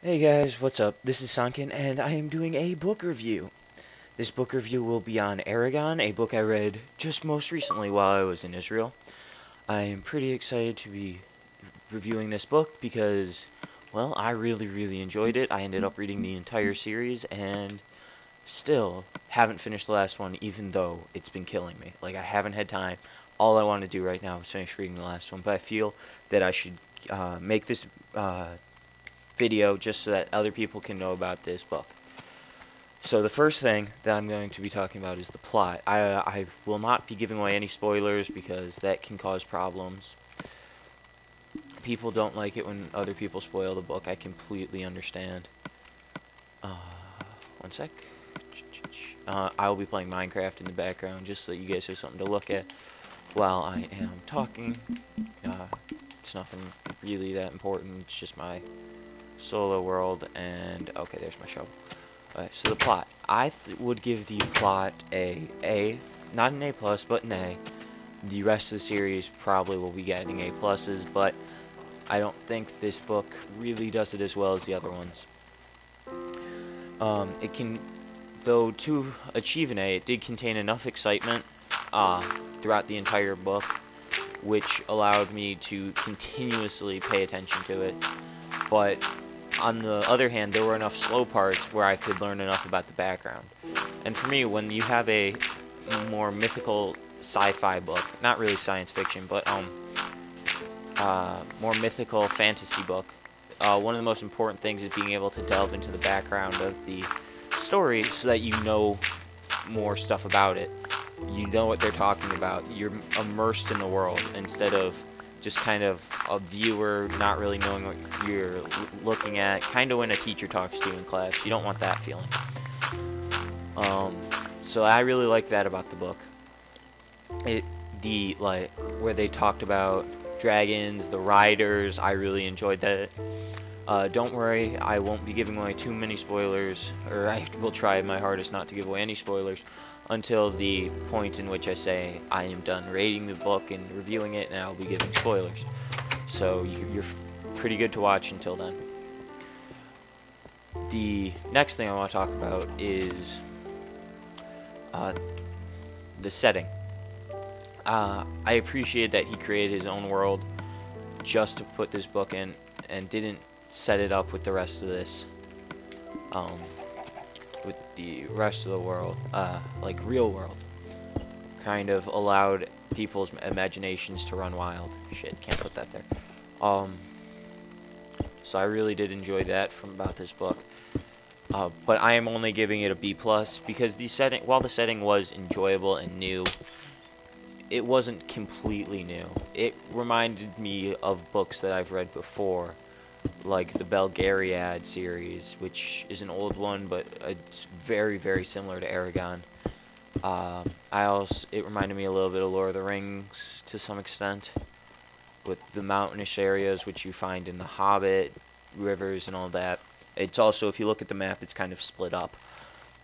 Hey guys, what's up? This is Sunken, and I am doing a book review. This book review will be on Eragon, a book I read just most recently while I was in Israel. I am pretty excited to be reviewing this book because, well, I really enjoyed it. I ended up reading the entire series and still haven't finished the last one, even though it's been killing me. Like, I haven't had time. All I want to do right now is finish reading the last one, but I feel that I should make this video just so that other people can know about this book. So the first thing that I'm going to be talking about is the plot. I will not be giving away any spoilers because that can cause problems. People don't like it when other people spoil the book. I completely understand. One sec. I will be playing Minecraft in the background just so you guys have something to look at while I am talking. It's nothing really that important. It's just my solo world, and okay, there's my shovel. Alright, so the plot. I would give the plot a, not an A+, but an A. The rest of the series probably will be getting A+, but I don't think this book really does it as well as the other ones. It can, though to achieve an A, it did contain enough excitement throughout the entire book, which allowed me to continuously pay attention to it. But on the other hand, there were enough slow parts where I could learn enough about the background. And for me, when you have a more mythical sci-fi book, not really science fiction, but more mythical fantasy book, one of the most important things is being able to delve into the background of the story so that you know more stuff about it. You know what they're talking about. You're immersed in the world instead of just kind of a viewer not really knowing what you're looking at, kind of when a teacher talks to you in class. You don't want that feeling. So I really like that about the book. Where they talked about dragons, the riders, I really enjoyed that. Don't worry, I won't be giving away too many spoilers, or I will try my hardest not to give away any spoilers until the point in which I say I am done rating the book and reviewing it, and I'll be giving spoilers. So you're pretty good to watch until then. The next thing I want to talk about is the setting. I appreciate that he created his own world just to put this book in and didn't set it up with the rest of this. With the rest of the world, like real world, kind of allowed people's imaginations to run wild. Shit, can't put that there. So I really did enjoy that from about this book. But I am only giving it a B+ because the setting, while the setting was enjoyable and new, it wasn't completely new. It reminded me of books that I've read before, like the Belgariad series, which is an old one, but it's very similar to Eragon. It reminded me a little bit of Lord of the Rings to some extent, with the mountainous areas which you find in the Hobbit, rivers and all that. It's also, if you look at the map, it's kind of split up,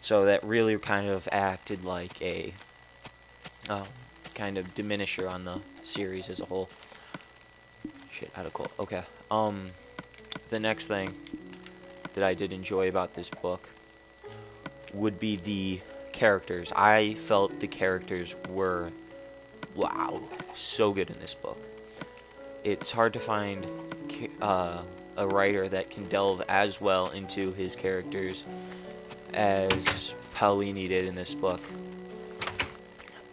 so that really kind of acted like a kind of diminisher on the series as a whole. Shit, out of cool. Okay. The next thing that I did enjoy about this book would be the characters. I felt the characters were, wow, so good in this book. It's hard to find a writer that can delve as well into his characters as Paolini did in this book.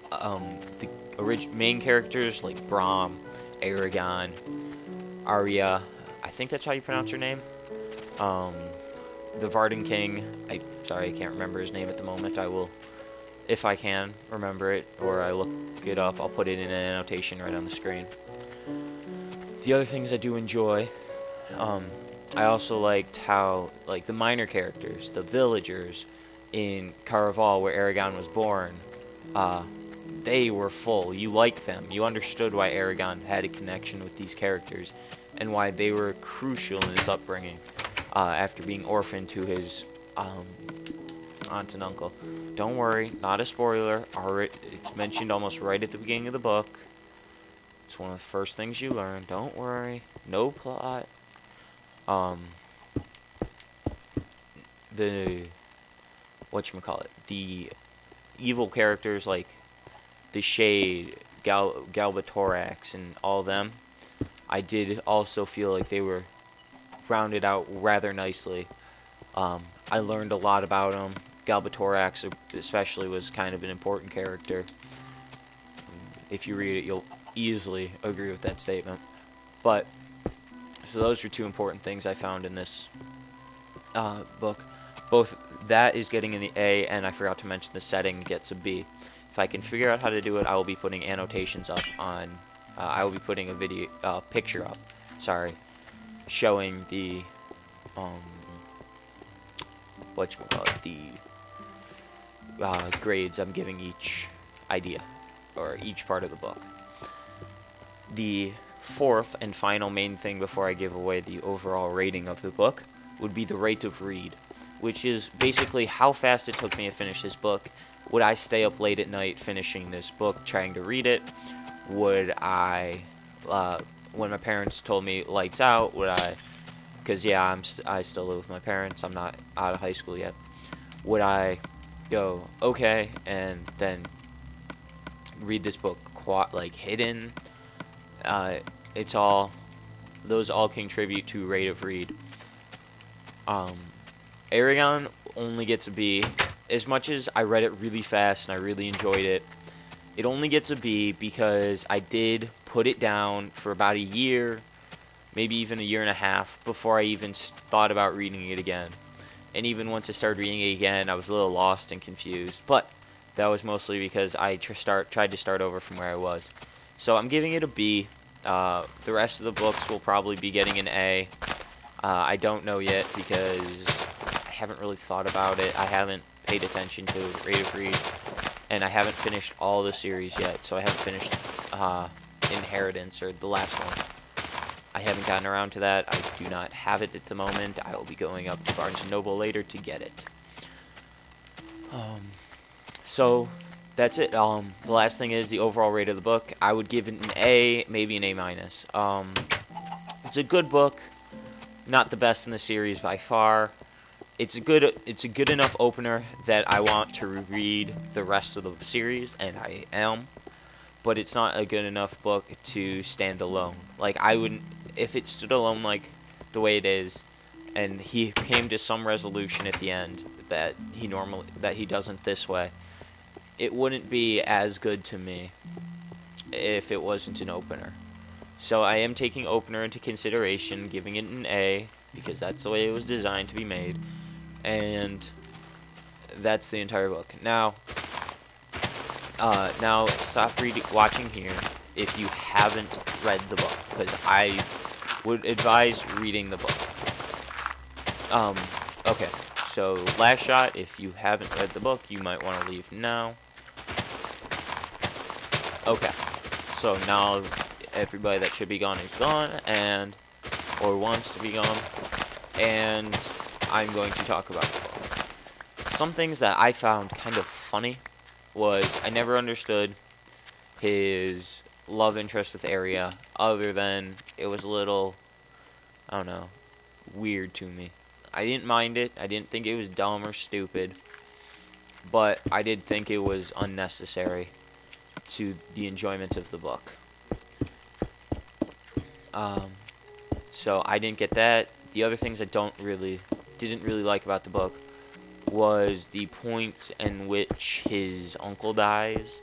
The main characters like Brahm, Eragon, Arya, I think that's how you pronounce her name. The Varden King, sorry, I can't remember his name at the moment. I will, if I can remember it, or I look it up, I'll put it in an annotation right on the screen. The other things I do enjoy, I also liked how, like, the minor characters, the villagers in Caraval, where Eragon was born, they were full. You liked them. You understood why Eragon had a connection with these characters and why they were crucial in his upbringing after being orphaned to his aunt and uncle. Don't worry, not a spoiler. It's mentioned almost right at the beginning of the book. It's one of the first things you learn. Don't worry, no plot. the whatchamacallit, the evil characters like the Shade, Galbatorax, and all of them, I did also feel like they were rounded out rather nicely. I learned a lot about them. Galbatorax especially was kind of an important character. If you read it, you'll easily agree with that statement. But, so those are two important things I found in this book. Both that is getting in the A, and I forgot to mention the setting gets a B. If I can figure out how to do it, I will be putting annotations up on, I will be putting a video, picture up, sorry, showing the, the grades I'm giving each idea, or each part of the book. The fourth and final main thing before I give away the overall rating of the book would be the rate of read, which is basically how fast it took me to finish this book. Would I stay up late at night finishing this book, trying to read it? Would I, when my parents told me lights out, would I, because yeah, I still live with my parents, I'm not out of high school yet, would I go, okay, and then read this book like hidden? It's all, those all contribute to rate of read. Eragon only gets a B. As much as I read it really fast and I really enjoyed it, it only gets a B because I did put it down for about a year, maybe even a year and a half, before I even thought about reading it again. And even once I started reading it again, I was a little lost and confused. But that was mostly because I tried to start over from where I was. So I'm giving it a B. The rest of the books will probably be getting an A. I don't know yet because I haven't really thought about it. I haven't paid attention to rate of read, and I haven't finished all the series yet. So I haven't finished Inheritance, or the last one. I haven't gotten around to that. I do not have it at the moment. I will be going up to Barnes & Noble later to get it. So that's it. The last thing is the overall rate of the book. I would give it an A, maybe an A minus. It's a good book, not the best in the series by far. It's a good enough opener that I want to read the rest of the series, and I am. But it's not a good enough book to stand alone. Like, I wouldn't, if it stood alone like the way it is, and he came to some resolution at the end that he doesn't this way, it wouldn't be as good to me if it wasn't an opener. So I am taking opener into consideration, giving it an A, because that's the way it was designed to be made, and that's the entire book. Now stop watching here if you haven't read the book, because I would advise reading the book. Okay, so last shot, if you haven't read the book, you might want to leave now. Okay, so now everybody that should be gone is gone, or wants to be gone, and I'm going to talk about the book. Some things that I found kind of funny was I never understood his love interest with Arya, other than it was a little, I don't know, weird to me. I didn't mind it. I didn't think it was dumb or stupid, but I did think it was unnecessary to the enjoyment of the book. So I didn't get that. The other things I didn't really like about the book was the point in which his uncle dies.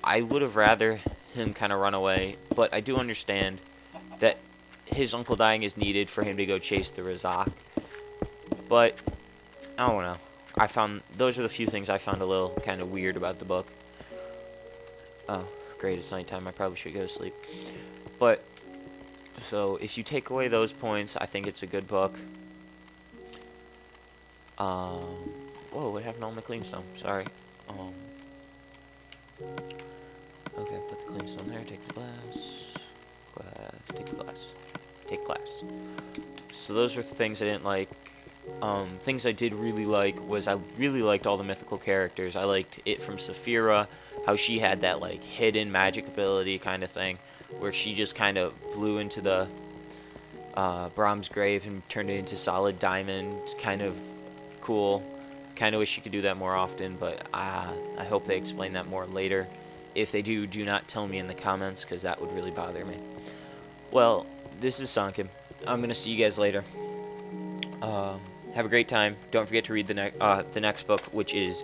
I would have rather him kind of run away, but I do understand that his uncle dying is needed for him to go chase the Razak. But I don't know. Those are the few things I found a little kind of weird about the book. Oh, great, it's nighttime. I probably should go to sleep. But so if you take away those points, I think it's a good book. Whoa, what happened to all my clean stone? Sorry. Okay, put the clean stone there, take the glass, take the glass, take glass. So those were the things I didn't like. Things I did really like was I really liked all the mythical characters. I liked it from Saphira, how she had that, like, hidden magic ability kind of thing, where she just kind of blew into the Brahm's grave and turned it into solid diamond, kind of cool. Kind of wish you could do that more often, but I hope they explain that more later. If they do, do not tell me in the comments, because that would really bother me. Well, this is Sankin. I'm going to see you guys later. Have a great time. Don't forget to read the next book, which is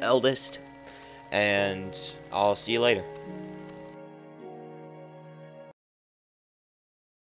Eldest. And I'll see you later.